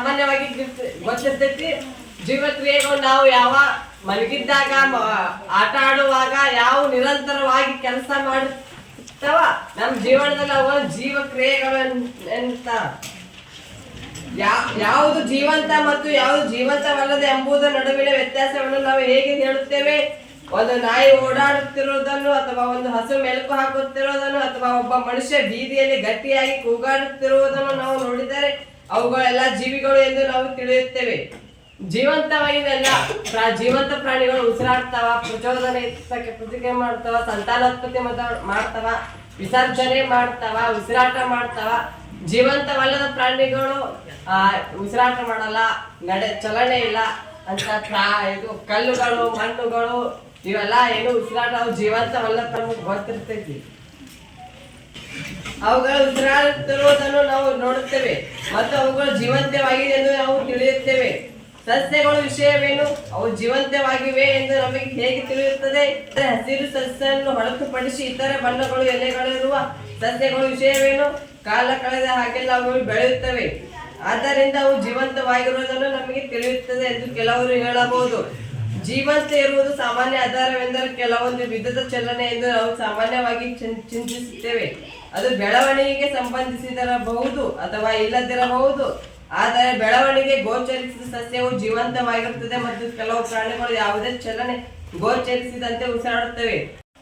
ಸಾಮಾನ್ಯವಾಗಿ ಗೊತ್ತಿರ್ತೈತಿ. ಜೀವಕ್ರಿಯೆಗಳು ನಾವು ಯಾವ ಮಲಗಿದ್ದಾಗ ಆಟ ಆಡುವಾಗ ಯಾವ ನಿರಂತರವಾಗಿ ಕೆಲಸ ಮಾಡ್ತಾವ ನಮ್ಮ ಜೀವನದಲ್ಲಿ ಅವು ಜೀವಕ್ರಿಯೆಗಳು ಅಂತ. ಯಾವುದು ಜೀವಂತ ಮತ್ತು ಯಾವುದು ಜೀವಂತವಲ್ಲದೆ ಎಂಬುದರ ನಡುವಿನ ವ್ಯತ್ಯಾಸವನ್ನು ನಾವು ಹೇಗೆ ಹೇಳುತ್ತೇವೆ? ಒಂದು ನಾಯಿ ಓಡಾಡುತ್ತಿರುವುದನ್ನು ಅಥವಾ ಒಂದು ಹಸು ಮೆಲುಕು ಹಾಕುತ್ತಿರುವುದನ್ನು ಅಥವಾ ಒಬ್ಬ ಮನುಷ್ಯ ಬೀದಿಯಲ್ಲಿ ಗಟ್ಟಿಯಾಗಿ ಕೂಗಾಡುತ್ತಿರುವುದನ್ನು ನಾವು ನೋಡಿದರೆ ಅವುಗಳೆಲ್ಲ ಜೀವಿಗಳು ಎಂದು ನಾವು ತಿಳಿಯುತ್ತೇವೆ. ಜೀವಂತವಾಗಿದೆಲ್ಲ ಜೀವಂತ ಪ್ರಾಣಿಗಳು ಉಸಿರಾಡ್ತಾವ, ಪ್ರಚೋದನೆ ಪ್ರತಿಕ್ರಿಯೆ ಮಾಡ್ತಾವ, ಸಂತಾನೋತ್ಪತ್ತಿ ಮಾಡ್ತಾವ, ವಿಸರ್ಜನೆ ಮಾಡ್ತಾವ, ಉಸಿರಾಟ ಮಾಡ್ತಾವ. ಜೀವಂತವಲ್ಲದ ಪ್ರಾಣಿಗಳು ಉಸಿರಾಟ ಮಾಡಲ್ಲ, ಚಲನೆ ಇಲ್ಲ ಅಂತ. ಇದು ಕಲ್ಲುಗಳು, ಮಣ್ಣುಗಳು ಇವೆಲ್ಲ ಏನು ಉಸಿರಾಟ ಅವು ಜೀವಂತವಲ್ಲ ನಮಗೆ ಗೊತ್ತಿರ್ತೈತಿ. ಅವುಗಳು ಉಸಿರಾಡುತ್ತಿರುವುದನ್ನು ನಾವು ನೋಡುತ್ತೇವೆ ಮತ್ತು ಅವುಗಳು ಜೀವಂತವಾಗಿದೆ ಎಂದು ನಾವು ತಿಳಿಯುತ್ತೇವೆ. ಸಸ್ಯಗಳ ವಿಷಯವೇನು? ಅವು ಜೀವಂತವಾಗಿವೆ ಎಂದು ನಮಗೆ ಹೇಗೆ ತಿಳಿಯುತ್ತದೆ? ಹಸಿರು ಸಸ್ಯವನ್ನು ಹೊರತುಪಡಿಸಿ ಇತರ ಬಣ್ಣಗಳು ಎಲೆಗಳಿರುವ ಸಸ್ಯಗಳ ವಿಷಯವೇನು? ಕಾಲ ಕಳೆದ ಹಾಗೆಲ್ಲ ಅವುಗಳು ಬೆಳೆಯುತ್ತವೆ, ಆದ್ದರಿಂದ ಅವು ಜೀವಂತವಾಗಿರುವುದನ್ನು ನಮಗೆ ತಿಳಿಯುತ್ತದೆ ಎಂದು ಕೆಲವರು ಹೇಳಬಹುದು. ಜೀವಂತ ಇರುವುದು ಸಾಮಾನ್ಯ ಆಧಾರವೆಂದರೆ ಕೆಲವೊಂದು ವಿಧದ ಚಲನೆ ಎಂದು ನಾವು ಸಾಮಾನ್ಯವಾಗಿ ಚಿಂತಿಸುತ್ತೇವೆ. ಅದು ಬೆಳವಣಿಗೆಗೆ ಸಂಬಂಧಿಸಿದಿರಬಹುದು ಅಥವಾ ಇಲ್ಲದಿರಬಹುದು. ಆದರೆ ಬೆಳವಣಿಗೆ ಗೋಚರಿಸಿದ ಸಸ್ಯವು ಜೀವಂತವಾಗಿರುತ್ತದೆ ಮತ್ತು ಕೆಲವು ಪ್ರಾಣಿಗಳು ಯಾವುದೇ ಚಲನೆ ಗೋಚರಿಸಿದಂತೆ ಉಸಿರಾಡುತ್ತವೆ.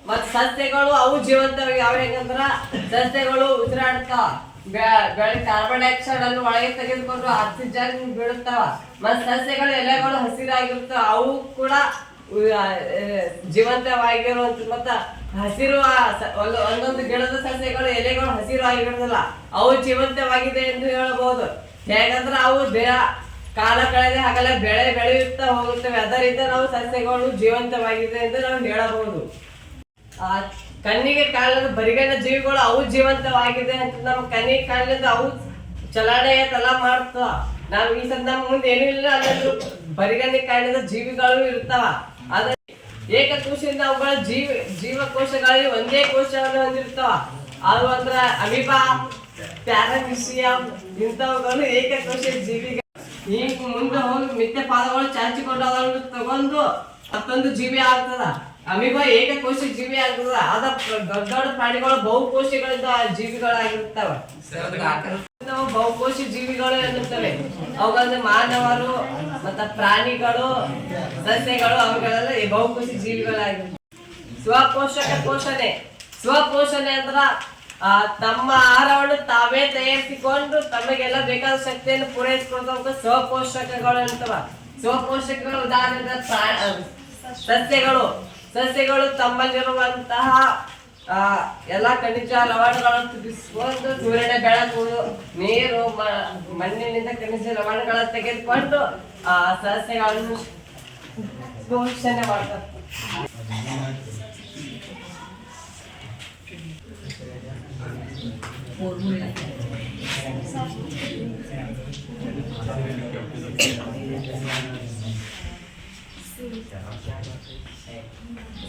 ಮತ್ತು ಸಸ್ಯಗಳು ಅವು ಜೀವಂತವಾಗಿ ಯಾವ ಹೇಗಂದ್ರ ಸಸ್ಯಗಳು ಉಸಿರಾಡ್ತಾವ, ಕಾರ್ಬನ್ ಡೈಆಕ್ಸೈಡ್ ಅನ್ನು ಒಳಗೆ ತೆಗೆದುಕೊಂಡು ಆಕ್ಸಿಜನ್ ಬಿಡುತ್ತಾವ. ಮತ್ತು ಸಸ್ಯಗಳು ಎಲೆಗಳು ಹಸಿರಾಗಿರುತ್ತವೆ, ಅವು ಕೂಡ ಜೀವಂತವಾಗಿರುವಂತ. ಮತ್ತ ಹಸಿರು ಒಂದೊಂದು ಗಿಡದ ಸಸ್ಯಗಳು ಎಲೆಗಳು ಹಸಿರು ಆಗಿರೋದಿಲ್ಲ, ಅವು ಜೀವಂತವಾಗಿದೆ ಎಂದು ಹೇಳಬಹುದು. ಹೇಗಂದ್ರೆ ಅವು ದೇಹ ಕಾಲ ಕಳೆದ ಹಾಗೆಲ್ಲ ಬೆಳೆಯುತ್ತಾ ಹೋಗುತ್ತವೆ, ಅದರಿಂದ ನಾವು ಸಸ್ಯಗಳು ಜೀವಂತವಾಗಿದೆ ಎಂದು ನಾವು ಹೇಳಬಹುದು. ಕಣ್ಣಿಗೆ ಕಾಣದ ಬರಿಗಣ್ಣ ಜೀವಿಗಳು ಅವು ಜೀವಂತವಾಗಿದೆ ಅಂತ ನಮ್ಮ ಕಣ್ಣಿಗೆ ಕಾಣಲಿಂದ ಅವು ಚಲನೆ ಎಲ್ಲ ಮಾಡ್ತಾವ. ನಾವು ಈ ಸದ ನಮ್ಮ ಮುಂದೆ ಏನೂ ಇಲ್ಲ ಅನ್ನೋದು ಬರಿಗಣ್ಣಿಗೆ ಕಾಣದ ಜೀವಿಗಳು ಇರ್ತಾವ. ಆದ್ರೆ ಏಕಕೋಶದಿಂದ ಅವುಗಳ ಜೀವಕೋಶಗಳಲ್ಲಿ ಒಂದೇ ಕೋಶವನ್ನು ಹೊಂದಿರ್ತಾವ. ಅದು ಅಂದ್ರ ಅಮೀಬಾ, ಪ್ಯಾರಾಮಿಸಿಯಂ ಇಂಥವುಗಳು ಏಕಕೋಶ ಜೀವಿಗಳು. ಈಗ ಮುಂದೆ ಹೋಗಿ ಮಿಥ್ಯ ಪಾದಗಳು ಚಾಚಿಕೊಂಡು ಅದನ್ನು ತಗೊಂಡು ಮತ್ತೊಂದು ಜೀವಿ ಆಗ್ತದ. ಅಮೀಬಾ ಏಕಕೋಶ ಜೀವಿ ಆಗ್ತದ. ಅದ ದೊಡ್ಡ ದೊಡ್ಡ ಪ್ರಾಣಿಗಳು ಬಹುಕೋಶಗಳಿಂದ ಜೀವಿಗಳಾಗಿರ್ತಾವ. ಬಹುಕೋಶಿ ಜೀವಿಗಳು ಎನ್ನುತ್ತವೆ. ಅವುಗಳನ್ನ ಮಾನವರು ಮತ್ತ ಪ್ರಾಣಿಗಳು, ಸಸ್ಯಗಳು ಅವುಗಳೆಲ್ಲ ಬಹುಕೋಶಿ ಜೀವಿಗಳಾಗಿರ್ತವೆ. ಸ್ವಪೋಷಣೆ ಅಂದ್ರ ತಮ್ಮ ಆಹಾರವನ್ನು ತಾವೇ ತಯಾರಿಸಿಕೊಂಡು ತಮಗೆಲ್ಲ ಬೇಕಾದ ಶಕ್ತಿಯನ್ನು ಪೂರೈಸಿಕೊಳ್ಳೋದಕ್ಕೆ ಸ್ವಪೋಷಕಗಳು ಅಂತವ. ಸ್ವಪೋಷಕಗಳು ಉದಾಹರಣೆ ಸಸ್ಯಗಳು ತಮ್ಮಲ್ಲಿರುವಂತಹ ಎಲ್ಲ ಖನಿಜ ಲವಣಗಳನ್ನು ತುಂಬಿಸಿಕೊಂಡು ಸೂರ್ಯನ ಬೆಳಕು, ನೀರು, ಮಣ್ಣಿನಿಂದ ಖನಿಜ ಲವಣಗಳನ್ನು ತೆಗೆದುಕೊಂಡು ಸಸ್ಯಗಳನ್ನು ಪೋಷಣೆ ಮಾಡ್ತಾರೆ.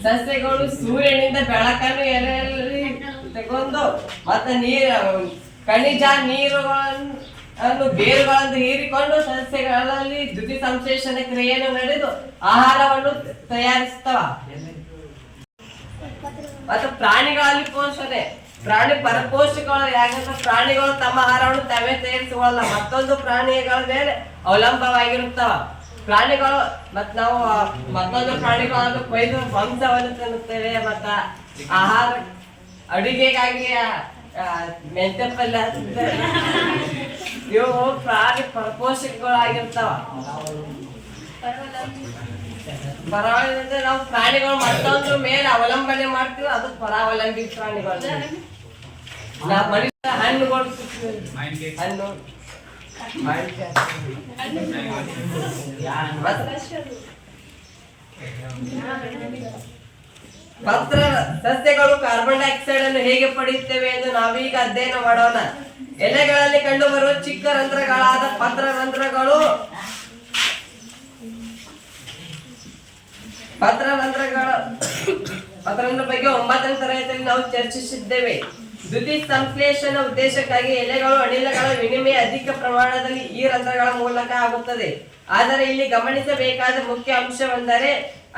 ಸಸ್ಯಗಳು ಸೂರ್ಯನಿಂದ ಬೆಳಕನ್ನು ಎಲೆಯಲ್ಲಿ ತಗೊಂಡು ಮತ್ತೆ ಖನಿಜ ನೀರುಗಳನ್ನು ಬೇರುಗಳನ್ನು ಹೀರಿಕೊಂಡು ಸಸ್ಯಗಳಲ್ಲಿ ದ್ಯುತಿ ಸಂಶ್ಲೇಷಣ ಕ್ರಿಯೆಯನ್ನು ನಡೆದು ಆಹಾರವನ್ನು ತಯಾರಿಸುತ್ತವ. ಮತ್ತು ಪ್ರಾಣಿಗಳಲ್ಲಿ ಪೋಷಣೆ, ಪ್ರಾಣಿ ಪರಪೋಷಕಗಳು. ಯಾಕಂದ್ರೆ ಪ್ರಾಣಿಗಳು ತಮ್ಮ ಆಹಾರವನ್ನು ತಾವೇ ತಯಾರಿಸಿಕೊಳ್ಳಲ್ಲ, ಮತ್ತೊಂದು ಪ್ರಾಣಿಗಳ ಮೇಲೆ ಅವಲಂಬವಾಗಿರುತ್ತವ. ಪ್ರಾಣಿಗಳು ಮತ್ ನಾವು ಮತ್ತೊಂದು ಪ್ರಾಣಿಗಳನ್ನು ಕೊಯ್ದು ಮಾಂಸವನ್ನು ತಿನ್ನುತ್ತೇವೆ. ಮತ್ತ ಆಹಾರ ಅಡುಗೆಗಾಗಿ ಮೆಂತ್ಯ ಪಲ್ಯ ಇವು ಪ್ರಾಣಿ ಪರಪೋಷಕಗಳಾಗಿರ್ತಾವ. ಪರಾವಲಂಬಿ ನಾವು ಪ್ರಾಣಿಗಳು ಮತ್ತೊಂದು ಮೇಲೆ ಅವಲಂಬನೆ ಮಾಡ್ತೀವಿ, ಅದು ಪರಾವಲಂಬಿ ಪ್ರಾಣಿಗಳು. ಮನುಷ್ಯ ಹಣ್ಣುಗಳು, ಹಣ್ಣು ಪತ್ರ ಸಸ್ಯಗಳು ಕಾರ್ಬನ್ ಡೈಆಕ್ಸೈಡ್ ಅನ್ನು ಹೇಗೆ ಪಡೆಯುತ್ತವೆ ಎಂದು ನಾವೀಗ ಅಧ್ಯಯನ ಮಾಡೋಣ. ಎಲೆಗಳಲ್ಲಿ ಕಂಡುಬರುವ ಚಿಕ್ಕ ರಂಧ್ರಗಳಾದ ಪತ್ರರಂಧ್ರಗಳ ಬಗ್ಗೆ 9ನೇ ತರಗತಿಯಲ್ಲಿ ನಾವು ಚರ್ಚಿಸಿದ್ದೇವೆ. ದ್ಯುತಿ ಸಂಶ್ಲೇಷಣ ಉದ್ದೇಶಕ್ಕಾಗಿ ಎಲೆಗಳು ಅನಿಲಗಳ ವಿನಿಮಯ ಅಧಿಕ ಪ್ರಮಾಣದಲ್ಲಿ ಈ ರಂಧ್ರಗಳ ಮೂಲಕ ಆಗುತ್ತದೆ. ಆದರೆ ಇಲ್ಲಿ ಗಮನಿಸಬೇಕಾದ ಮುಖ್ಯ ಅಂಶವೆಂದರೆ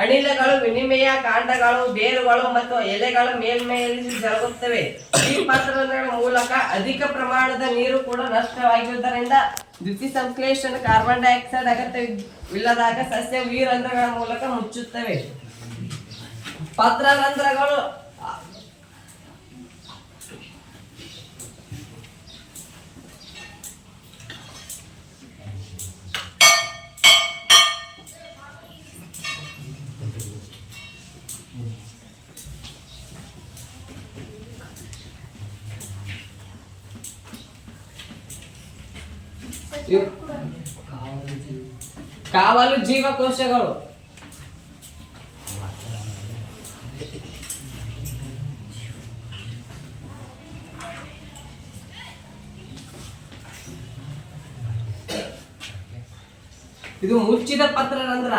ಅನಿಲಗಳು ವಿನಿಮಯ ಕಾಂಡಗಳು, ಬೇರುಗಳು ಮತ್ತು ಎಲೆಗಳ ಮೇಲ್ಮೈಯಲ್ಲಿ ಜರುಗುತ್ತವೆ. ಈ ಪತ್ರರಂಧ್ರಗಳ ಮೂಲಕ ಅಧಿಕ ಪ್ರಮಾಣದ ನೀರು ಕೂಡ ನಷ್ಟವಾಗಿರುವುದರಿಂದ ದ್ಯುತಿ ಸಂಶ್ಲೇಷಣ ಕಾರ್ಬನ್ ಡೈಆಕ್ಸೈಡ್ ಅಗತ್ಯವಿಲ್ಲದಾಗ ಸಸ್ಯವು ಈ ರಂಧ್ರಗಳ ಮೂಲಕ ಮುಚ್ಚುತ್ತವೆ. ಪತ್ರರಂಧ್ರಗಳು ಕಾವಲು ಜೀವಕೋಶಗಳು. ಇದು ಮುಚ್ಚಿದ ಪತ್ರರಂಧ್ರ.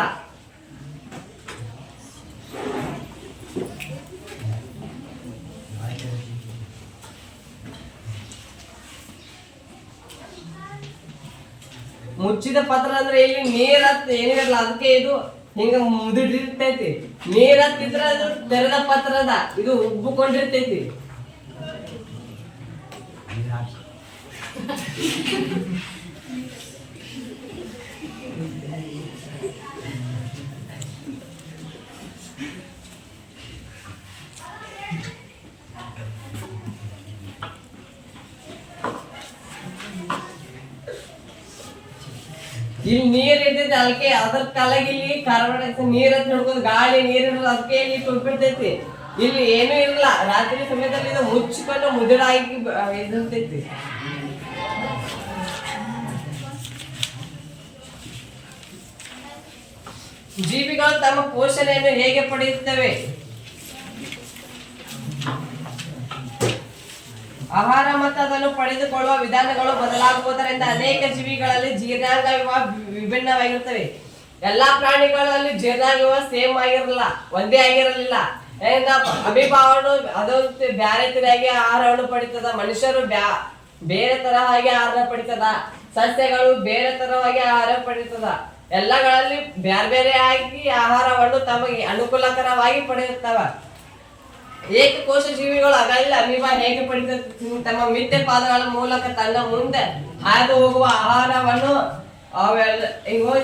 ಮುಚ್ಚಿದ ಪತ್ರ ಅಂದ್ರೆ ಇಲ್ಲಿ ನೀರ್ ಹತ್ ಏನಿರಲ್ಲ, ಅದಕ್ಕೆ ಇದು ಹಿಂಗ ಮುದುಡಿರ್ತೈತಿ. ನೀರ್ ಹತ್ತಿದ್ರ ಅದು ತೆರೆದ ಪತ್ರದ, ಇದು ಉಬ್ಬಿಕೊಂಡಿರ್ತೈತಿ. ಇಲ್ಲಿ ನೀರ್ ಇರ್ತೈತಿ, ಅದಕ್ಕೆ ಅದ್ರ ತಲೆಗೆ ಇಲ್ಲಿ ಕಾರ್ಬನ್ ಡೈಆಕ್ಸೈಡ್ ನೀರ್ ಅಂತ ಹಿಡ್ಕೊಂಡು ಗಾಳಿ ನೀರ್ ಇರೋದು, ಅದಕ್ಕೆ ಇಲ್ಲಿ ತುಂಬಿರ್ತೈತಿ. ಇಲ್ಲಿ ಏನೂ ಇರಲ್ಲ. ರಾತ್ರಿ ಸಮಯದಲ್ಲಿ ಇದು ಮುಚ್ಚಿಕೊಂಡು ಮುದುಡಾಗಿ ಇದಿರ್ತೈತಿ. ಜೀವಿಗಳು ತಮ್ಮ ಪೋಷಣೆಯನ್ನು ಹೇಗೆ ಪಡೆಯುತ್ತವೆ? ಆಹಾರ ಮತ್ತು ಅದನ್ನು ಪಡೆದುಕೊಳ್ಳುವ ವಿಧಾನಗಳು ಬದಲಾಗುವುದರಿಂದ ಅನೇಕ ಜೀವಿಗಳಲ್ಲಿ ಜೀರ್ಣಾಂಗ ವಿಭಿನ್ನವಾಗಿರುತ್ತವೆ. ಎಲ್ಲಾ ಪ್ರಾಣಿಗಳಲ್ಲಿ ಜೀರ್ಣಾಂಗ ಸೇಮ್ ಆಗಿರಲ್ಲ, ಒಂದೇ ಆಗಿರಲಿಲ್ಲ. ಅಭಿಭಾವನು ಅದು ಬ್ಯಾರೆ ತರಹಾಗಿ ಆಹಾರವನ್ನು ಪಡಿತದ. ಮನುಷ್ಯರು ಬೇರೆ ತರಹಾಗಿ ಆಹಾರ ಪಡಿತದ. ಸಸ್ಯಗಳು ಬೇರೆ ತರವಾಗಿ ಆಹಾರ ಪಡಿತದ. ಎಲ್ಲಗಳಲ್ಲಿ ಬ್ಯಾರೆ ಬೇರೆ ಆಗಿ ಆಹಾರವನ್ನು ತಮಗೆ ಅನುಕೂಲಕರವಾಗಿ ಪಡೆಯುತ್ತವ. ಏಕಕೋಶ ಜೀವಿಗಳು ಅಗಲಿಲ್ಲ ಅಮೀಬಾ ಹೇಗೆ ಪಡಿತದೆ? ತಮ್ಮ ಮಿಥ್ಯ ಪಾದಗಳ ಮೂಲಕ ತನ್ನ ಮುಂದೆ ಹಾದು ಹೋಗುವ ಆಹಾರವನ್ನು ಅವೆಲ್ಲ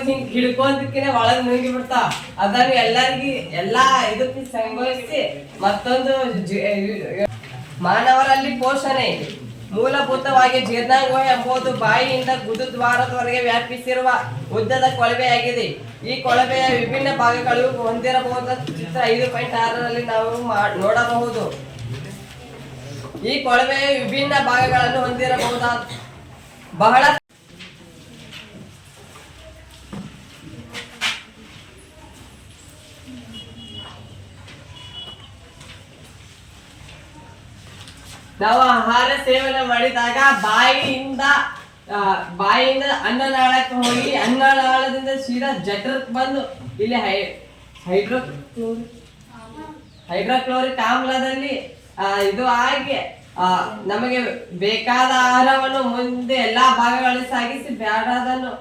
ಹಿಂಗೆ ಹಿಡ್ಕೊಂಡಕ್ಕಿನ ಒಳಗೆ ನುಂಗಿ ಬಿಡ್ತಾವ. ಅದನ್ನು ಎಲ್ಲಾ ಇದಕ್ಕೆ ಸಂಭವಿಸಿ ಮತ್ತೊಂದು ಮಾನವರಲ್ಲಿ ಪೋಷಣೆ ಮೂಲಭೂತವಾಗಿ ಜೀರ್ಣಾಂಗ ಎಂಬುದು ಬಾಯಿಯಿಂದ ಗುದದ್ವಾರದವರೆಗೆ ವ್ಯಾಪಿಸಿರುವ ಉದ್ದದ ಕೊಳವೆಯಾಗಿದೆ. ಈ ಕೊಳವೆಯ ವಿಭಿನ್ನ ಭಾಗಗಳು ಹೊಂದಿರಬಹುದಾದ ಚಿತ್ರ 5.6ರಲ್ಲಿ ನಾವು ನೋಡಬಹುದು. ಈ ಕೊಳವೆಯ ವಿಭಿನ್ನ ಭಾಗಗಳನ್ನು ಹೊಂದಿರಬಹುದಾದ ಬಹಳ ನಾವು ಆಹಾರ ಸೇವನೆ ಮಾಡಿದಾಗ ಬಾಯಿಯಿಂದ ಅನ್ನನಾಳಕ್ಕೆ ಹೋಗಿ ಅನ್ನನಾಳದಿಂದ ಸೀದಾ ಜಠರಕ್ಕೆ ಬಂದು ಇಲ್ಲಿ ಹೈಡ್ರೋಕ್ಲೋರಿಕ್ ಆಮ್ಲದಲ್ಲಿ ಇದು ಆಗಿ ನಮಗೆ ಬೇಕಾದ ಆಹಾರವನ್ನು ಮುಂದೆ ಎಲ್ಲಾ ಭಾಗಗಳಲ್ಲಿ ಸಾಗಿಸಿ ಬೇಡದನ್ನು